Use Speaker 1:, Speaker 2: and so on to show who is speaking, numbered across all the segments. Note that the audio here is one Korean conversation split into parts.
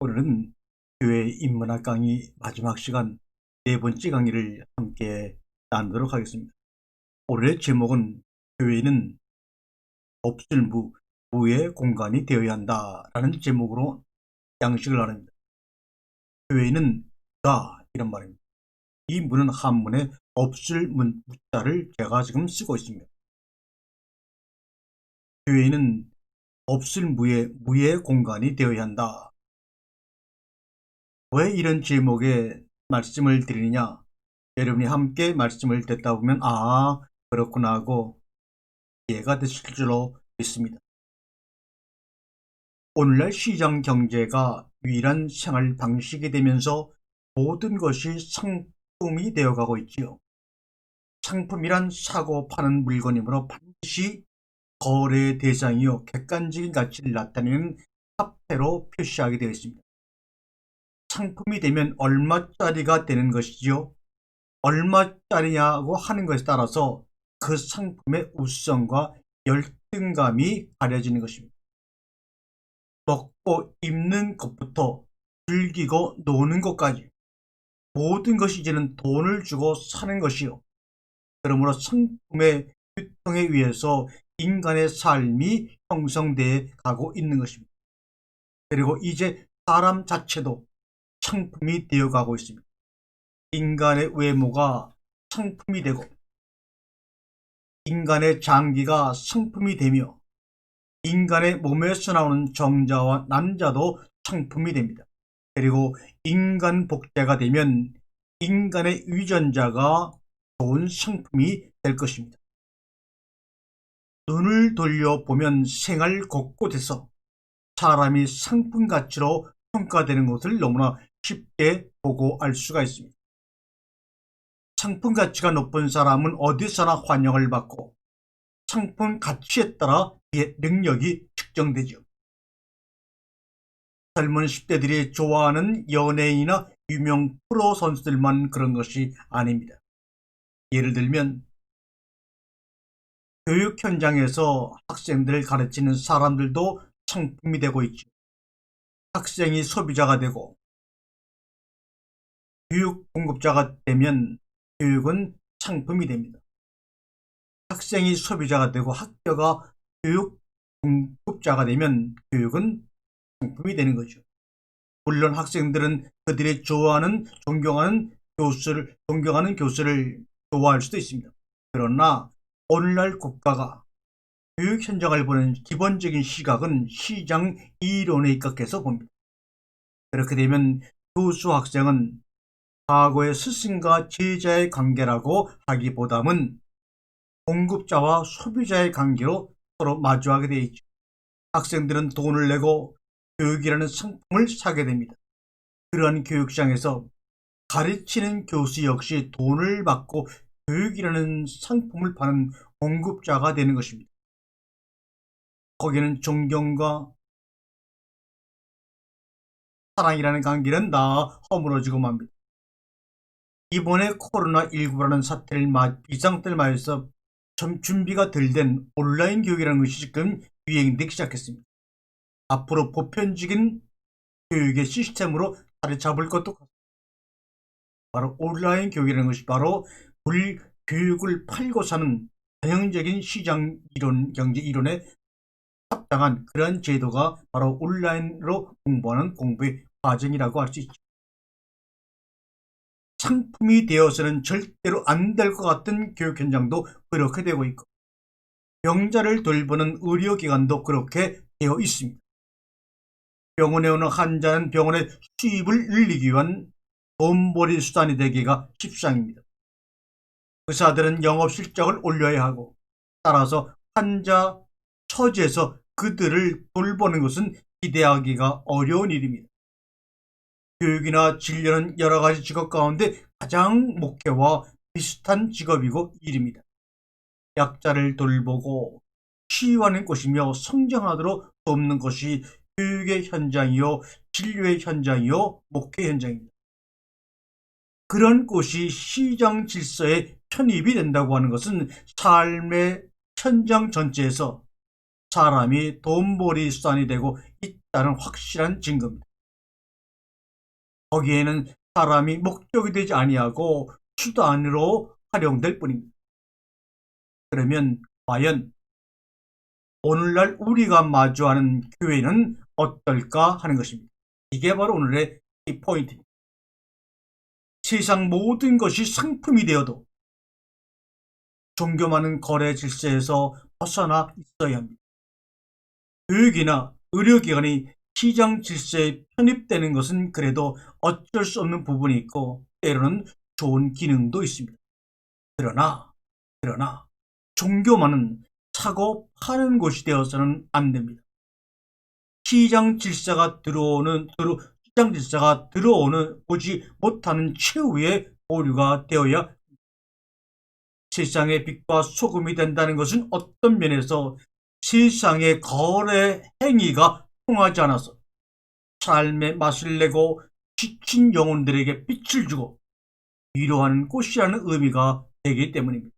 Speaker 1: 오늘은 교회 인문학 강의 마지막 시간 네 번째 강의를 함께 나누도록 하겠습니다. 오늘의 제목은 교회는 없을 무의 공간이 되어야 한다라는 제목으로 양식을 나눕니다. 교회는 이런 말입니다. 이 무는 한문에 없을 무자를 제가 지금 쓰고 있습니다. 교회는 없을 무의 공간이 되어야 한다. 왜 이런 제목의 말씀을 드리느냐? 여러분이 함께 말씀을 듣다 보면 그렇구나 하고 이해가 되실 줄로 믿습니다. 오늘날 시장 경제가 유일한 생활 방식이 되면서 모든 것이 상품이 되어가고 있지요. 상품이란 사고 파는 물건이므로 반드시 거래 대상이요 객관적인 가치를 나타내는 화폐로 표시하게 되어 있습니다. 상품이 되면 얼마짜리가 되는 것이지요. 얼마짜리냐고 하는 것에 따라서 그 상품의 우수성과 열등감이 가려지는 것입니다. 먹고 입는 것부터 즐기고 노는 것까지 모든 것이 이제는 돈을 주고 사는 것이요. 그러므로 상품의 유통에 의해서 인간의 삶이 형성되어 가고 있는 것입니다. 그리고 이제 사람 자체도 상품이 되어 가고 있습니다. 인간의 외모가 상품이 되고 인간의 장기가 상품이 되며 인간의 몸에서 나오는 정자와 난자도 상품이 됩니다. 그리고 인간 복제가 되면 인간의 유전자가 좋은 상품이 될 것입니다. 눈을 돌려보면 생활 곳곳에서 사람이 상품 가치로 평가되는 것을 너무나 쉽게 보고 알 수가 있습니다. 상품 가치가 높은 사람은 어디서나 환영을 받고 상품 가치에 따라 그의 능력이 측정되죠. 젊은 10대들이 좋아하는 연예인이나 유명 프로 선수들만 그런 것이 아닙니다. 예를 들면 교육 현장에서 학생들을 가르치는 사람들도 상품이 되고 있죠. 학생이 소비자가 되고 교육 공급자가 되면 교육은 상품이 됩니다. 학생이 소비자가 되고 학교가 교육 공급자가 되면 교육은 상품이 되는 거죠. 물론 학생들은 그들이 존경하는 교수를 좋아할 수도 있습니다. 그러나 오늘날 국가가 교육 현장을 보는 기본적인 시각은 시장 이론에 입각해서 봅니다. 그렇게 되면 교수 학생은 과거의 스승과 제자의 관계라고 하기보다는 공급자와 소비자의 관계로 서로 마주하게 되어 있죠. 학생들은 돈을 내고 교육이라는 상품을 사게 됩니다. 그러한 교육시장에서 가르치는 교수 역시 돈을 받고 교육이라는 상품을 파는 공급자가 되는 것입니다. 거기는 존경과 사랑이라는 관계는 다 허물어지고 맙니다. 이번에 코로나19라는 비상사태를 맞아서 좀 준비가 덜 된 온라인 교육이라는 것이 지금 유행되기 시작했습니다. 앞으로 보편적인 교육의 시스템으로 자리 잡을 것도 같습니다. 바로 온라인 교육이라는 것이 바로 교육을 팔고 사는 전형적인 시장 이론, 경제 이론에 합당한 그러한 제도가 바로 온라인으로 공부하는 공부의 과정이라고 할 수 있죠. 상품이 되어서는 절대로 안 될 것 같은 교육 현장도 그렇게 되고 있고 병자를 돌보는 의료기관도 그렇게 되어 있습니다. 병원에 오는 환자는 병원의 수입을 늘리기 위한 돈벌이 수단이 되기가 십상입니다. 의사들은 영업실적을 올려야 하고 따라서 환자 처지에서 그들을 돌보는 것은 기대하기가 어려운 일입니다. 교육이나 진료는 여러 가지 직업 가운데 가장 목회와 비슷한 직업이고 일입니다. 약자를 돌보고 치유하는 것이며 성장하도록 돕는 것이 교육의 현장이요 진료의 현장이요 목회 현장입니다. 그런 곳이 시장 질서에 편입이 된다고 하는 것은 삶의 현장 전체에서 사람이 돈벌이 수단이 되고 있다는 확실한 증거입니다. 거기에는 사람이 목적이 되지 아니하고 수단으로 활용될 뿐입니다. 그러면 과연 오늘날 우리가 마주하는 교회는 어떨까 하는 것입니다. 이게 바로 오늘의 이 포인트입니다. 세상 모든 것이 상품이 되어도 종교만은 거래 질서에서 벗어나 있어야 합니다. 교육이나 의료기관이 시장 질서에 편입되는 것은 그래도 어쩔 수 없는 부분이 있고 때로는 좋은 기능도 있습니다. 그러나 종교만은 사고 파는 곳이 되어서는 안 됩니다. 시장 질서가 들어오는 보지 못하는 최후의 오류가 되어야 세상의 빛과 소금이 된다는 것은 어떤 면에서 세상의 거래 행위가 통하지 않아서 삶의 맛을 내고 지친 영혼들에게 빛을 주고 위로하는 꽃이라는 의미가 되기 때문입니다.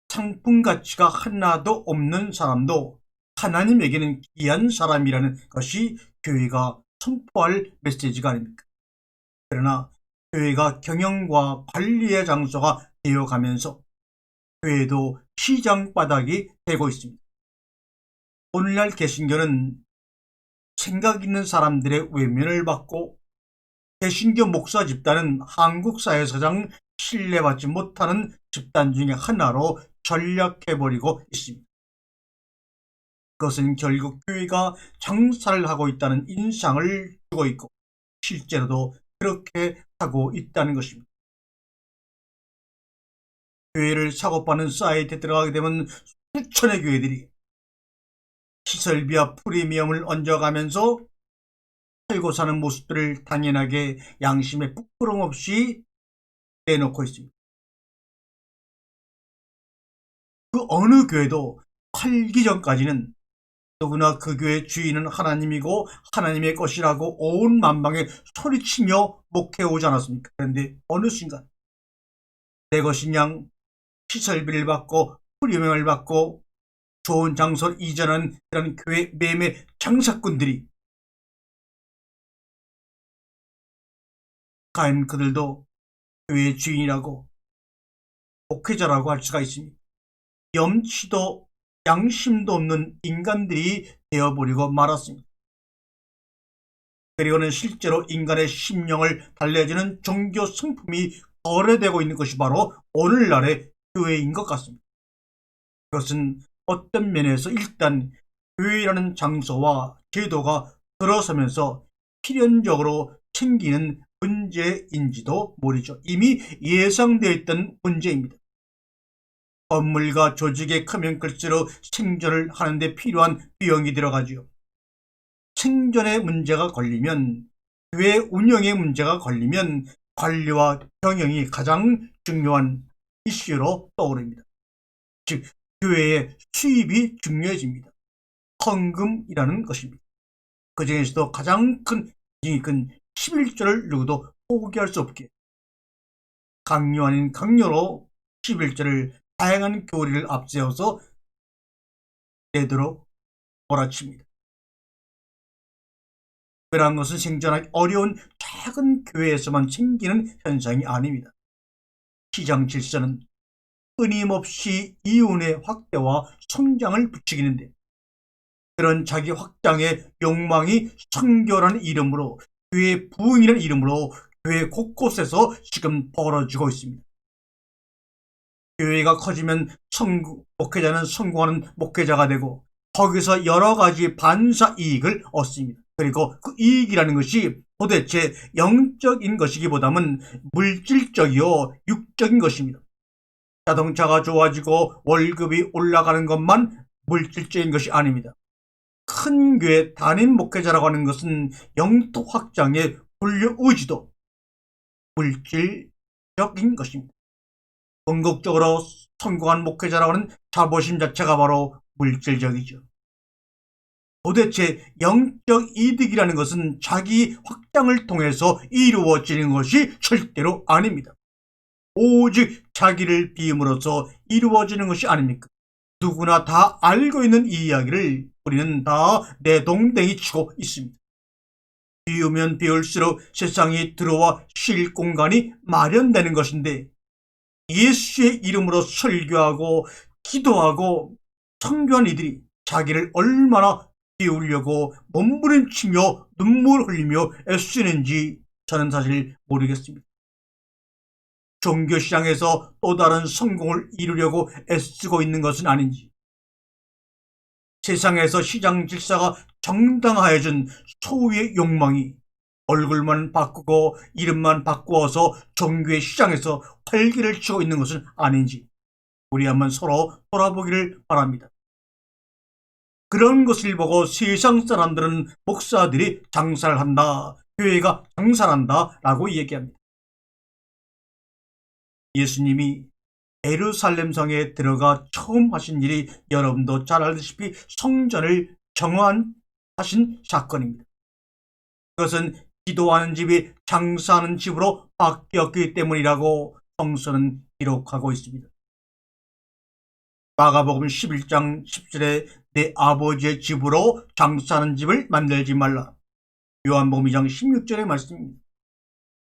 Speaker 1: 상품 가치가 하나도 없는 사람도 하나님에게는 귀한 사람이라는 것이 교회가 선포할 메시지가 아닙니까? 그러나 교회가 경영과 관리의 장소가 되어가면서 교회도 시장 바닥이 되고 있습니다. 오늘날 개신교는 생각 있는 사람들의 외면을 받고 개신교 목사 집단은 한국 사회에서 가장 신뢰받지 못하는 집단 중에 하나로 전락해버리고 있습니다. 그것은 결국 교회가 장사를 하고 있다는 인상을 주고 있고 실제로도 그렇게 하고 있다는 것입니다. 교회를 사고파는 사이트에 들어가게 되면 수천의 교회들이 시설비와 프리미엄을 얹어가면서 살고 사는 모습들을 당연하게 양심에 부끄럼 없이 내놓고 있습니다. 그 어느 교회도 팔기 전까지는 누구나 그 교회 주인은 하나님이고 하나님의 것이라고 온 만방에 소리치며 목회오지 않았습니까? 그런데 어느 순간 내 것인 양 시설비를 받고 프리미엄을 받고 좋은 장소를 이전한 그런 교회 매매 장사꾼들이 과연 그들도 교회의 주인이라고 목회자라고 할 수가 있습니다. 염치도 양심도 없는 인간들이 되어버리고 말았습니다. 그리고는 실제로 인간의 심령을 달래주는 종교 성품이 거래되고 있는 것이 바로 오늘날의 교회인 것 같습니다. 그것은 어떤 면에서 일단 교회라는 장소와 제도가 들어서면서 필연적으로 생기는 문제인지도 모르죠. 이미 예상되어 있던 문제입니다. 건물과 조직의 크면 클수록 생존을 하는데 필요한 비용이 들어가지요. 생존의 문제가 걸리면 교회 운영의 문제가 걸리면 관리와 경영이 가장 중요한 이슈로 떠오릅니다. 즉 교회의 수입이 중요해집니다. 헌금이라는 것입니다. 그 중에서도 가장 큰 11조를 누구도 포기할 수 없게 강요 아닌 강요로 11조를 다양한 교리를 앞세워서 내도록 몰아칩니다. 그러한 것은 생존하기 어려운 작은 교회에서만 생기는 현상이 아닙니다. 시장 질서는 끊임없이 이윤의 확대와 성장을 부추기는데 그런 자기 확장의 욕망이 선교라는 이름으로 교회 부흥이라는 이름으로 교회 곳곳에서 지금 벌어지고 있습니다. 교회가 커지면 목회자는 성공하는 목회자가 되고 거기서 여러 가지 반사 이익을 얻습니다. 그리고 그 이익이라는 것이 도대체 영적인 것이기보다는 물질적이요 육적인 것입니다. 자동차가 좋아지고 월급이 올라가는 것만 물질적인 것이 아닙니다. 큰 교회 담임 목회자라고 하는 것은 영토 확장의 훈련 의지도 물질적인 것입니다. 궁극적으로 성공한 목회자라고 하는 자부심 자체가 바로 물질적이죠. 도대체 영적 이득이라는 것은 자기 확장을 통해서 이루어지는 것이 절대로 아닙니다. 오직 자기를 비움으로써 이루어지는 것이 아닙니까? 누구나 다 알고 있는 이 이야기를 우리는 다 내동댕이 치고 있습니다. 비우면 비울수록 세상이 들어와 쉴 공간이 마련되는 것인데, 예수의 이름으로 설교하고 기도하고 선교한 이들이 자기를 얼마나 비우려고 몸부림치며 눈물 흘리며 애쓰는지 저는 사실 모르겠습니다. 종교시장에서 또 다른 성공을 이루려고 애쓰고 있는 것은 아닌지, 세상에서 시장 질서가 정당화해진 소유의 욕망이 얼굴만 바꾸고 이름만 바꾸어서 종교의 시장에서 활기를 치고 있는 것은 아닌지 우리 한번 서로 돌아보기를 바랍니다. 그런 것을 보고 세상 사람들은 목사들이 장사를 한다, 교회가 장사를 한다 라고 얘기합니다. 예수님이 예루살렘 성에 들어가 처음 하신 일이 여러분도 잘 알다시피 성전을 정화하신 사건입니다. 그것은 기도하는 집이 장사하는 집으로 바뀌었기 때문이라고 성서는 기록하고 있습니다. 마가복음 11장 10절에 내 아버지의 집으로 장사하는 집을 만들지 말라. 요한복음 2장 16절의 말씀입니다.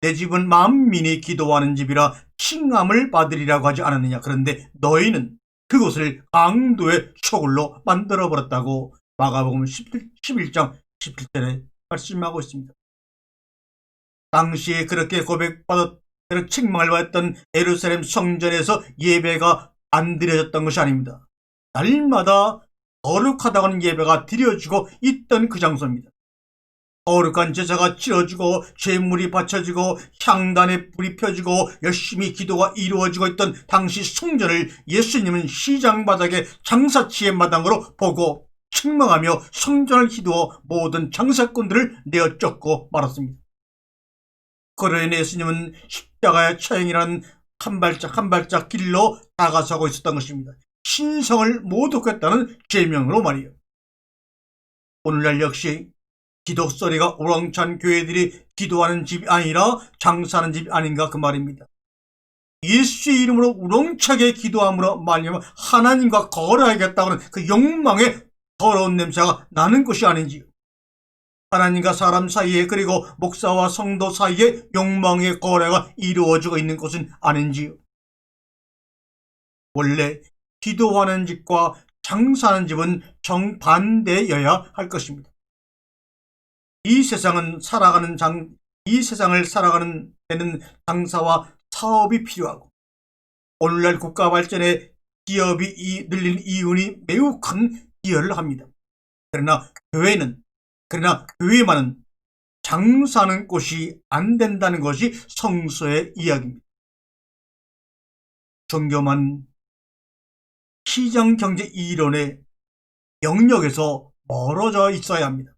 Speaker 1: 내 집은 만민이 기도하는 집이라 칭함을 받으리라고 하지 않았느냐. 그런데 너희는 그곳을 강도의 초굴로 만들어버렸다고 마가복음 11장 17절에 말씀하고 있습니다. 당시에 그렇게 고백받았, 그렇게 책망을 받았던 예루살렘 성전에서 예배가 안 드려졌던 것이 아닙니다. 날마다 거룩하다고 하는 예배가 드려지고 있던 그 장소입니다. 거룩한 제사가 치러지고 제물이 바쳐지고 향단에 불이 펴지고 열심히 기도가 이루어지고 있던 당시 성전을 예수님은 시장 바닥의 장사치의 마당으로 보고 책망하며 성전을 휘두어 모든 장사꾼들을 내어 쫓고 말았습니다. 그로 인해 예수님은 십자가의 처형이라는 한 발짝 한 발짝 길로 다가서고 있었던 것입니다. 신성을 모독했다는 죄명으로 말이에요. 오늘날 역시 기도 소리가 우렁찬 교회들이 기도하는 집이 아니라 장사하는 집이 아닌가 그 말입니다. 예수의 이름으로 우렁차게 기도함으로 말미암아 하나님과 거래하겠다고 하는 그 욕망의 더러운 냄새가 나는 것이 아닌지요. 하나님과 사람 사이에 그리고 목사와 성도 사이에 욕망의 거래가 이루어지고 있는 것은 아닌지요. 원래 기도하는 집과 장사하는 집은 정반대여야 할 것입니다. 이 세상을 살아가는 데는 장사와 사업이 필요하고, 오늘날 국가 발전에 기업이 늘린 이윤이 매우 큰 기여를 합니다. 그러나 교회만은 장사하는 곳이 안 된다는 것이 성서의 이야기입니다. 종교만 시장경제 이론의 영역에서 멀어져 있어야 합니다.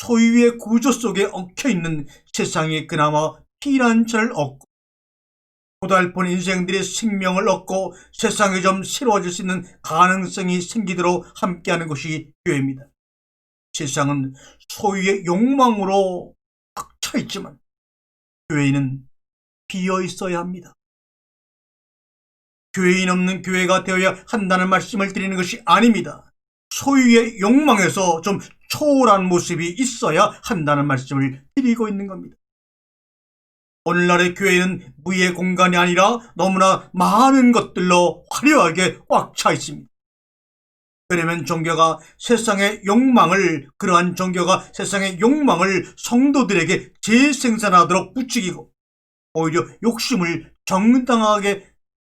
Speaker 1: 소유의 구조 속에 엉켜있는 세상에 그나마 피난처를 얻고 고달픈 인생들의 생명을 얻고 세상에 좀 새로워질 수 있는 가능성이 생기도록 함께하는 것이 교회입니다. 세상은 소유의 욕망으로 꽉 차 있지만 교회는 비어 있어야 합니다. 교회인 없는 교회가 되어야 한다는 말씀을 드리는 것이 아닙니다. 소유의 욕망에서 좀 초월한 모습이 있어야 한다는 말씀을 드리고 있는 겁니다. 오늘날의 교회는 무의 공간이 아니라 너무나 많은 것들로 화려하게 꽉 차 있습니다. 그러면 그러한 종교가 세상의 욕망을 성도들에게 재생산하도록 부추기고 오히려 욕심을 정당하게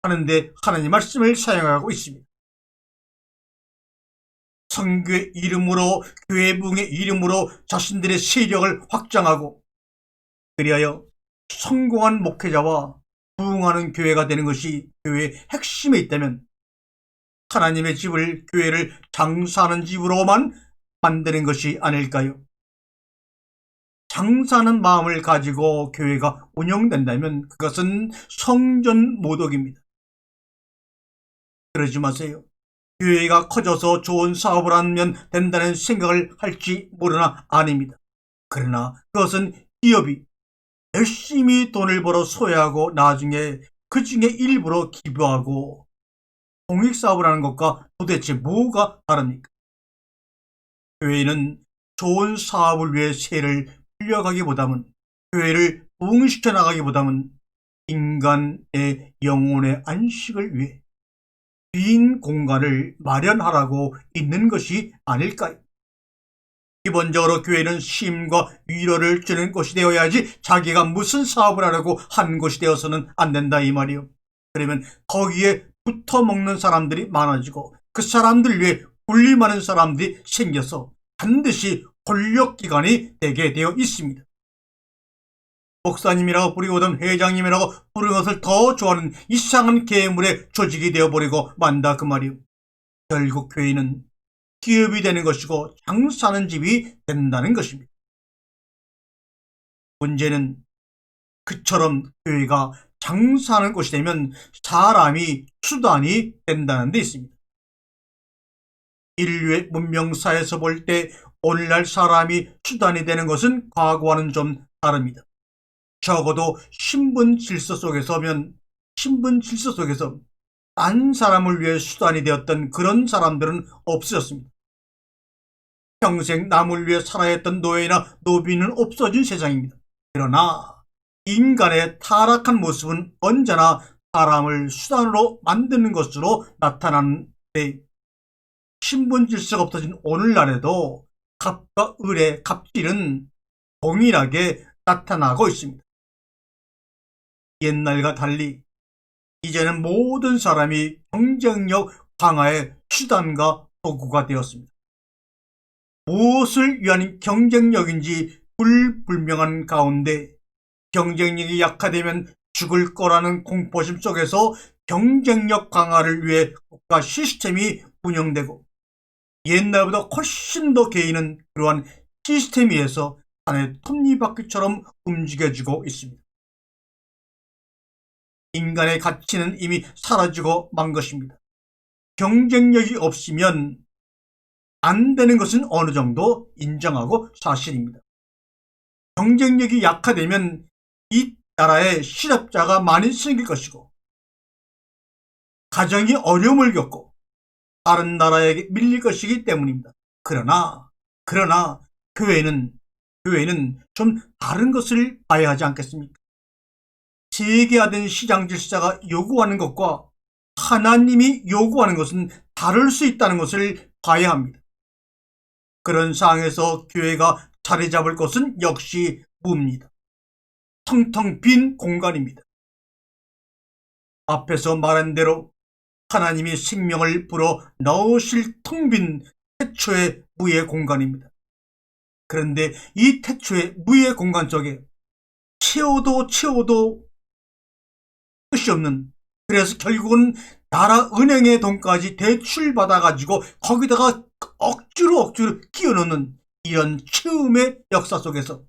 Speaker 1: 하는데 하나님 말씀을 사용하고 있습니다. 선교의 이름으로, 교회 부흥의 이름으로 자신들의 세력을 확장하고, 그리하여 성공한 목회자와 부흥하는 교회가 되는 것이 교회의 핵심에 있다면 하나님의 집을, 교회를 장사하는 집으로만 만드는 것이 아닐까요? 장사하는 마음을 가지고 교회가 운영된다면 그것은 성전 모독입니다. 그러지 마세요. 교회가 커져서 좋은 사업을 하면 된다는 생각을 할지 모르나 아닙니다. 그러나 그것은 기업이 열심히 돈을 벌어 소유하고 나중에 그 중에 일부러 기부하고 공익사업을 하는 것과 도대체 뭐가 다릅니까? 교회는 좋은 사업을 위해 세를 불려가기보다는 교회를 부흥시켜 나가기보다는 인간의 영혼의 안식을 위해 빈 공간을 마련하라고 있는 것이 아닐까요? 기본적으로 교회는 쉼과 위로를 주는 곳이 되어야지 자기가 무슨 사업을 하려고 한 곳이 되어서는 안 된다 이 말이요. 그러면 거기에 붙어먹는 사람들이 많아지고 그 사람들 위해 군림하는 사람들이 생겨서 반드시 권력기관이 되게 되어 있습니다. 목사님이라고 부리고든 회장님이라고 부르는 것을 더 좋아하는 이상한 괴물의 조직이 되어버리고 만다 그 말이요. 결국 교회는 기업이 되는 것이고 장사하는 집이 된다는 것입니다. 문제는 그처럼 교회가 장사하는 곳이 되면 사람이 수단이 된다는 데 있습니다. 인류의 문명사에서 볼 때 오늘날 사람이 수단이 되는 것은 과거와는 좀 다릅니다. 적어도 신분 질서 속에서 딴 사람을 위해 수단이 되었던 그런 사람들은 없어졌습니다. 평생 남을 위해 살아야 했던 노예나 노비는 없어진 세상입니다. 그러나 인간의 타락한 모습은 언제나 사람을 수단으로 만드는 것으로 나타나는데 신분 질서가 없어진 오늘날에도 갑과 을의 갑질은 동일하게 나타나고 있습니다. 옛날과 달리 이제는 모든 사람이 경쟁력 강화의 수단과 도구가 되었습니다. 무엇을 위한 경쟁력인지 불분명한 가운데 경쟁력이 약화되면 죽을 거라는 공포심 속에서 경쟁력 강화를 위해 국가 시스템이 운영되고 옛날보다 훨씬 더 개인은 그러한 시스템 위에서 하나의 톱니바퀴처럼 움직여지고 있습니다. 인간의 가치는 이미 사라지고 만 것입니다. 경쟁력이 없으면 안 되는 것은 어느 정도 인정하고 사실입니다. 경쟁력이 약화되면 이 나라에 실업자가 많이 생길 것이고 가정이 어려움을 겪고 다른 나라에게 밀릴 것이기 때문입니다. 그러나 교회는 좀 다른 것을 봐야 하지 않겠습니까? 세계화된 시장 질서가 요구하는 것과 하나님이 요구하는 것은 다를 수 있다는 것을 봐야 합니다. 그런 상황에서 교회가 자리 잡을 것은 역시 뭡니다. 텅텅 빈 공간입니다. 앞에서 말한 대로 하나님이 생명을 불어 넣으실 텅 빈 태초의 무의 공간입니다. 그런데 이 태초의 무의 공간 속에 채워도 끝이 없는, 그래서 결국은 나라 은행의 돈까지 대출받아가지고 거기다가 억지로 끼워넣는 이런 채움의 역사 속에서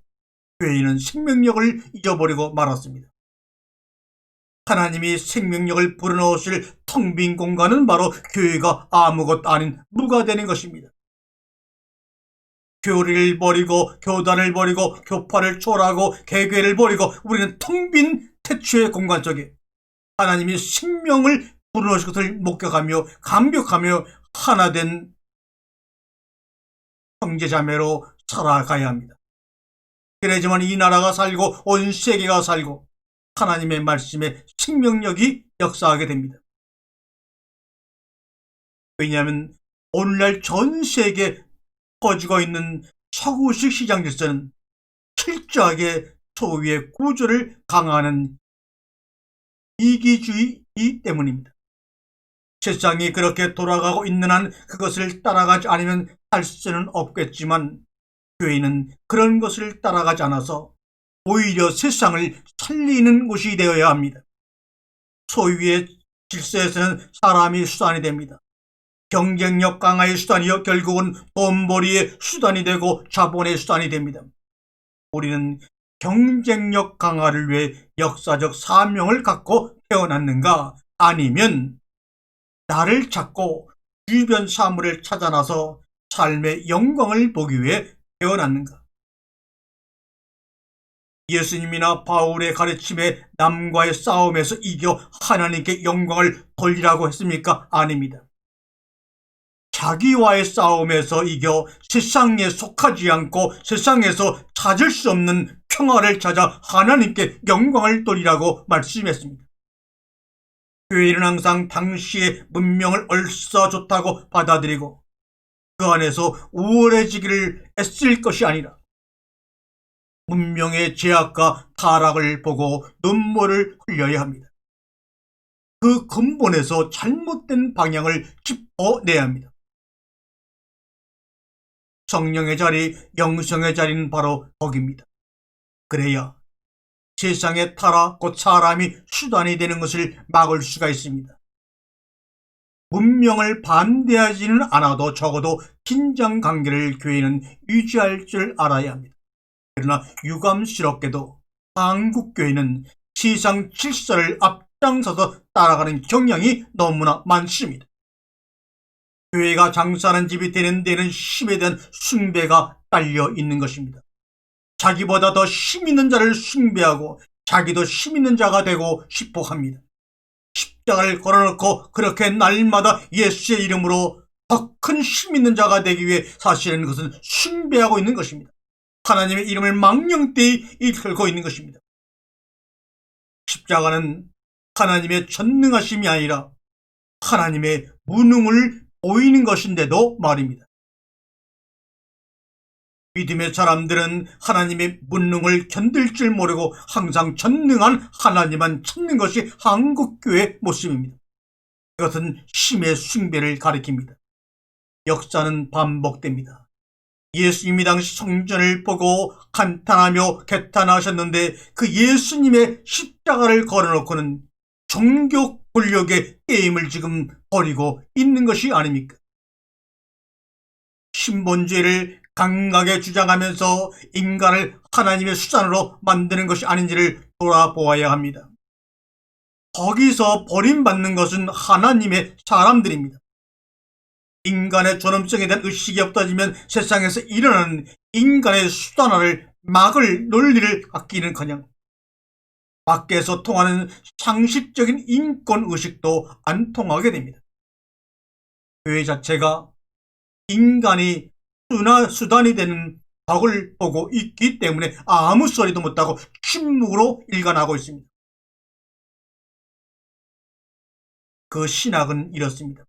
Speaker 1: 교회는 생명력을 잊어버리고 말았습니다. 하나님이 생명력을 불어넣으실 텅 빈 공간은 바로 교회가 아무것도 아닌 무가 되는 것입니다. 교리를 버리고 교단을 버리고 교파를 초월하고 개괴를 버리고 우리는 텅 빈 태초의 공간 속에 하나님이 생명을 불어넣으실 것을 목격하며 감격하며 하나된 형제자매로 살아가야 합니다. 그래야지만 이 나라가 살고 온 세계가 살고 하나님의 말씀에 생명력이 역사하게 됩니다. 왜냐하면 오늘날 전 세계에 퍼지고 있는 서구식 시장 질서는 철저하게 소위의 구조를 강화하는 이기주의이기 때문입니다. 세상이 그렇게 돌아가고 있는 한 그것을 따라가지 않으면 살 수는 없겠지만 교회는 그런 것을 따라가지 않아서 오히려 세상을 살리는 곳이 되어야 합니다. 소위의 질서에서는 사람이 수단이 됩니다. 경쟁력 강화의 수단이요 결국은 돈벌이의 수단이 되고 자본의 수단이 됩니다. 우리는 경쟁력 강화를 위해 역사적 사명을 갖고 태어났는가, 아니면 나를 찾고 주변 사물을 찾아나서 삶의 영광을 보기 위해 태어났는가? 예수님이나 바울의 가르침에 남과의 싸움에서 이겨 하나님께 영광을 돌리라고 했습니까? 아닙니다. 자기와의 싸움에서 이겨 세상에 속하지 않고 세상에서 찾을 수 없는 평화를 찾아 하나님께 영광을 돌리라고 말씀했습니다. 교회는 항상 당시의 문명을 얼싸 좋다고 받아들이고 그 안에서 우월해지기를 애쓸 것이 아니라 문명의 제약과 타락을 보고 눈물을 흘려야 합니다. 그 근본에서 잘못된 방향을 짚어내야 합니다. 성령의 자리, 영성의 자리는 바로 거기입니다. 그래야 세상의 타락, 곧 사람이 수단이 되는 것을 막을 수가 있습니다. 문명을 반대하지는 않아도 적어도 긴장 관계를 교회는 유지할 줄 알아야 합니다. 그러나 유감스럽게도 한국교회는 세상 질서를 앞장서서 따라가는 경향이 너무나 많습니다. 교회가 장사하는 집이 되는 데는 힘에 대한 숭배가 딸려 있는 것입니다. 자기보다 더 힘 있는 자를 숭배하고 자기도 힘 있는 자가 되고 싶어 합니다. 십자가를 걸어놓고 그렇게 날마다 예수의 이름으로 더 큰 힘 있는 자가 되기 위해 사실은 그것은 숭배하고 있는 것입니다. 하나님의 이름을 망령되이 이끌고 있는 것입니다. 십자가는 하나님의 전능하심이 아니라 하나님의 무능을 보이는 것인데도 말입니다. 믿음의 사람들은 하나님의 무능을 견딜 줄 모르고 항상 전능한 하나님만 찾는 것이 한국교회의 모습입니다. 이것은 힘의 숭배를 가리킵니다. 역사는 반복됩니다. 예수님이 당시 성전을 보고 감탄하며 개탄하셨는데 그 예수님의 십자가를 걸어놓고는 종교 권력의 게임을 지금 벌이고 있는 것이 아닙니까? 신본주의를 강하게 주장하면서 인간을 하나님의 수단으로 만드는 것이 아닌지를 돌아보아야 합니다. 거기서 버림받는 것은 하나님의 사람들입니다. 인간의 존엄성에 대한 의식이 없어지면 세상에서 일어나는 인간의 수단화를 막을 논리를 아끼는커녕 밖에서 통하는 상식적인 인권의식도 안 통하게 됩니다. 교회 자체가 인간이 수단이 되는 덕을 보고 있기 때문에 아무 소리도 못하고 침묵으로 일관하고 있습니다. 그 신학은 이렇습니다.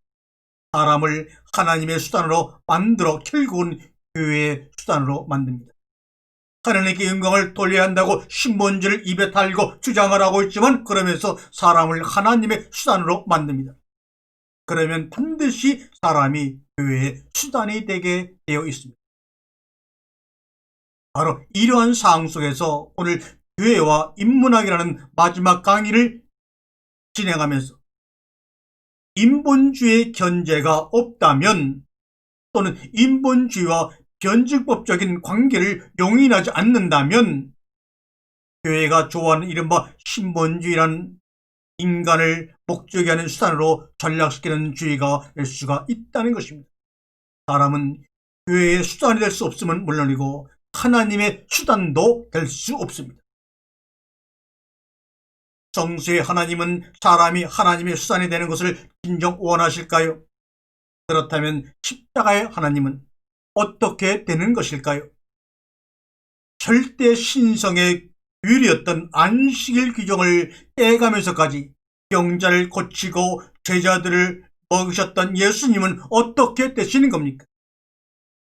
Speaker 1: 사람을 하나님의 수단으로 만들어 결국은 교회의 수단으로 만듭니다. 하나님께 영광을 돌려야 한다고 신본주의를 입에 달고 주장을 하고 있지만 그러면서 사람을 하나님의 수단으로 만듭니다. 그러면 반드시 사람이 교회의 수단이 되게 되어 있습니다. 바로 이러한 상황 속에서 오늘 교회와 인문학이라는 마지막 강의를 진행하면서 인본주의의 견제가 없다면 또는 인본주의와 변증법적인 관계를 용인하지 않는다면 교회가 좋아하는 이른바 신본주의라는 인간을 목적이 하는 수단으로 전락시키는 주의가 될 수가 있다는 것입니다. 사람은 교회의 수단이 될 수 없음은 물론이고 하나님의 수단도 될 수 없습니다. 정수의 하나님은 사람이 하나님의 수단이 되는 것을 진정 원하실까요? 그렇다면 십자가의 하나님은 어떻게 되는 것일까요? 절대 신성의 규율이었던 안식일 규정을 깨가면서까지 병자를 고치고 제자들을 먹이셨던 예수님은 어떻게 되시는 겁니까?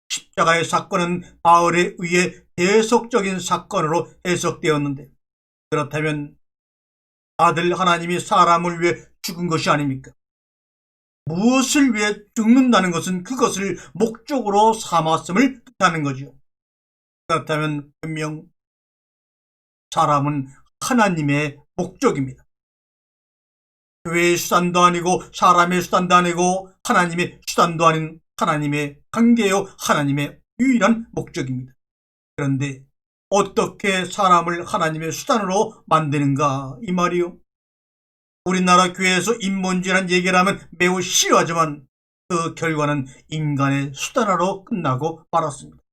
Speaker 1: 십자가의 사건은 바울에 의해 대속적인 사건으로 해석되었는데 그렇다면 아들 하나님이 사람을 위해 죽은 것이 아닙니까? 무엇을 위해 죽는다는 것은 그것을 목적으로 삼았음을 뜻하는 거죠. 그렇다면 분명 사람은 하나님의 목적입니다. 교회의 수단도 아니고 사람의 수단도 아니고 하나님의 수단도 아닌 하나님의 관계요 하나님의 유일한 목적입니다. 그런데 어떻게 사람을 하나님의 수단으로 만드는가 이 말이요. 우리나라 교회에서 인본주의라는 얘기를 하면 매우 싫어하지만 그 결과는 인간의 수단으로 끝나고 말았습니다.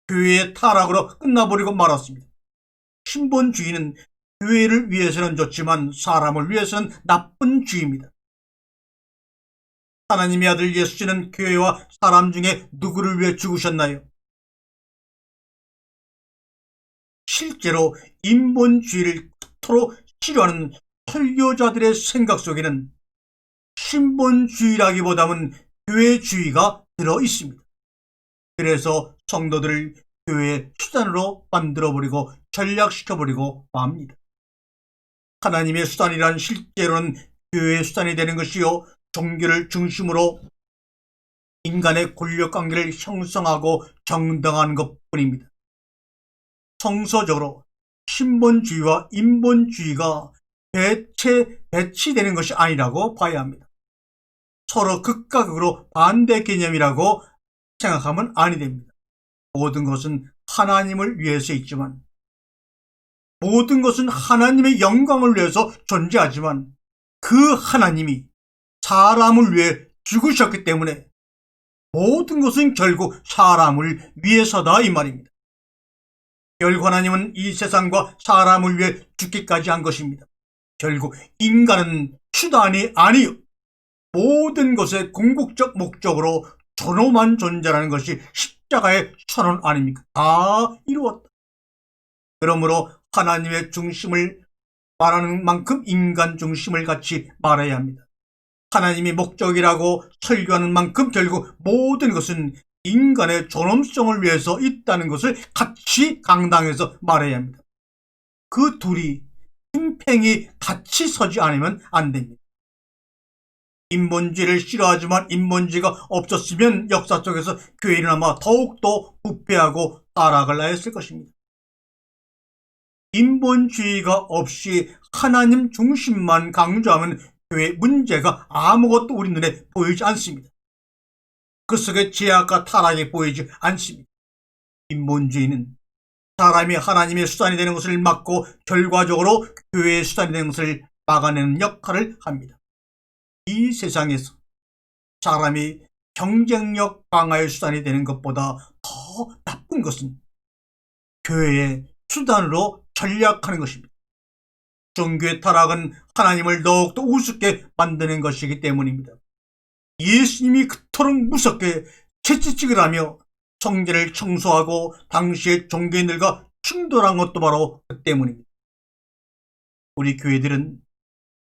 Speaker 1: 교회의 타락으로 끝나버리고 말았습니다. 신본주의는 교회를 위해서는 좋지만 사람을 위해서는 나쁜 주의입니다. 하나님의 아들 예수는 교회와 사람 중에 누구를 위해 죽으셨나요? 실제로 인본주의를 그토록 싫어하는 설교자들의 생각 속에는 신본주의라기보다는 교회주의가 들어 있습니다. 그래서 성도들을 교회의 수단으로 만들어버리고 전략시켜버리고 맙니다. 하나님의 수단이란 실제로는 교회의 수단이 되는 것이요, 종교를 중심으로 인간의 권력관계를 형성하고 정당화하는 것뿐입니다. 성서적으로 신본주의와 인본주의가 배치되는 것이 아니라고 봐야 합니다. 서로 극과 극으로 반대 개념이라고 생각하면 아니 됩니다. 모든 것은 하나님을 위해서 있지만, 모든 것은 하나님의 영광을 위해서 존재하지만, 그 하나님이 사람을 위해 죽으셨기 때문에 모든 것은 결국 사람을 위해서다, 이 말입니다. 결국 하나님은 이 세상과 사람을 위해 죽기까지 한 것입니다. 결국 인간은 수단이 아니요, 모든 것의 궁극적 목적으로 존엄한 존재라는 것이 십자가의 선언 아닙니까? 다 이루었다. 그러므로 하나님의 중심을 말하는 만큼 인간 중심을 같이 말해야 합니다. 하나님이 목적이라고 설교하는 만큼 결국 모든 것은 인간의 존엄성을 위해서 있다는 것을 같이 강당에서 말해야 합니다. 그 둘이 팽팽히 같이 서지 않으면 안 됩니다. 인본주의를 싫어하지만 인본주의가 없었으면 역사 속에서 교회는 아마 더욱더 부패하고 타락을 하였을 것입니다. 인본주의가 없이 하나님 중심만 강조하면 교회 문제가 아무것도 우리 눈에 보이지 않습니다. 그 속에 죄악과 타락이 보이지 않습니다. 인본주의는 사람이 하나님의 수단이 되는 것을 막고 결과적으로 교회의 수단이 되는 것을 막아내는 역할을 합니다. 이 세상에서 사람이 경쟁력 강화의 수단이 되는 것보다 더 나쁜 것은 교회의 수단으로 전략하는 것입니다. 종교의 타락은 하나님을 더욱더 우습게 만드는 것이기 때문입니다. 예수님이 그토록 무섭게 채찍질을 하며 성전을 청소하고 당시의 종교인들과 충돌한 것도 바로 그 때문입니다. 우리 교회들은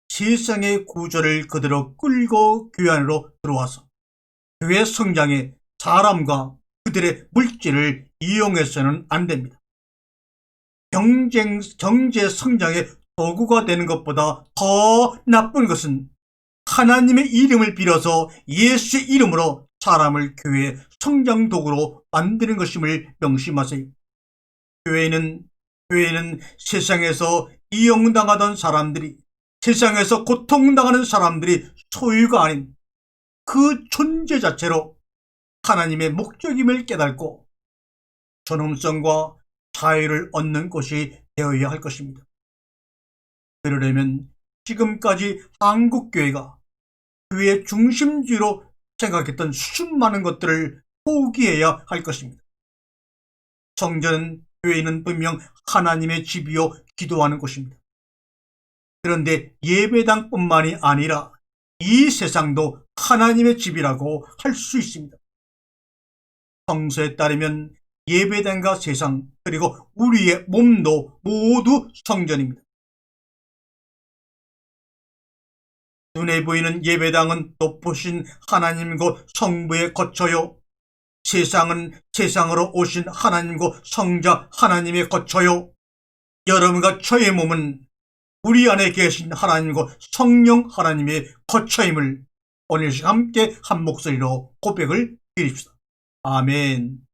Speaker 1: 세상의 구조를 그대로 끌고 교회 안으로 들어와서 교회 성장에 사람과 그들의 물질을 이용해서는 안 됩니다. 경제 성장의 도구가 되는 것보다 더 나쁜 것은 하나님의 이름을 빌어서 예수의 이름으로 사람을 교회의 성장 도구로 만드는 것임을 명심하세요. 교회는 세상에서 이용당하던 사람들이, 세상에서 고통당하는 사람들이 소유가 아닌 그 존재 자체로 하나님의 목적임을 깨닫고 존엄성과 자유를 얻는 곳이 되어야 할 것입니다. 그러려면 지금까지 한국교회가 교회의 중심지로 생각했던 수많은 것들을 포기해야 할 것입니다. 성전은, 교회는 분명 하나님의 집이요 기도하는 곳입니다. 그런데 예배당뿐만이 아니라 이 세상도 하나님의 집이라고 할 수 있습니다. 성서에 따르면 예배당과 세상, 그리고 우리의 몸도 모두 성전입니다. 눈에 보이는 예배당은 높으신 하나님 곧 성부의 거처요, 세상은 세상으로 오신 하나님 곧 성자 하나님의 거처요, 여러분과 저의 몸은 우리 안에 계신 하나님 곧 성령 하나님의 거처임을 오늘 함께 한 목소리로 고백을 드립시다. 아멘.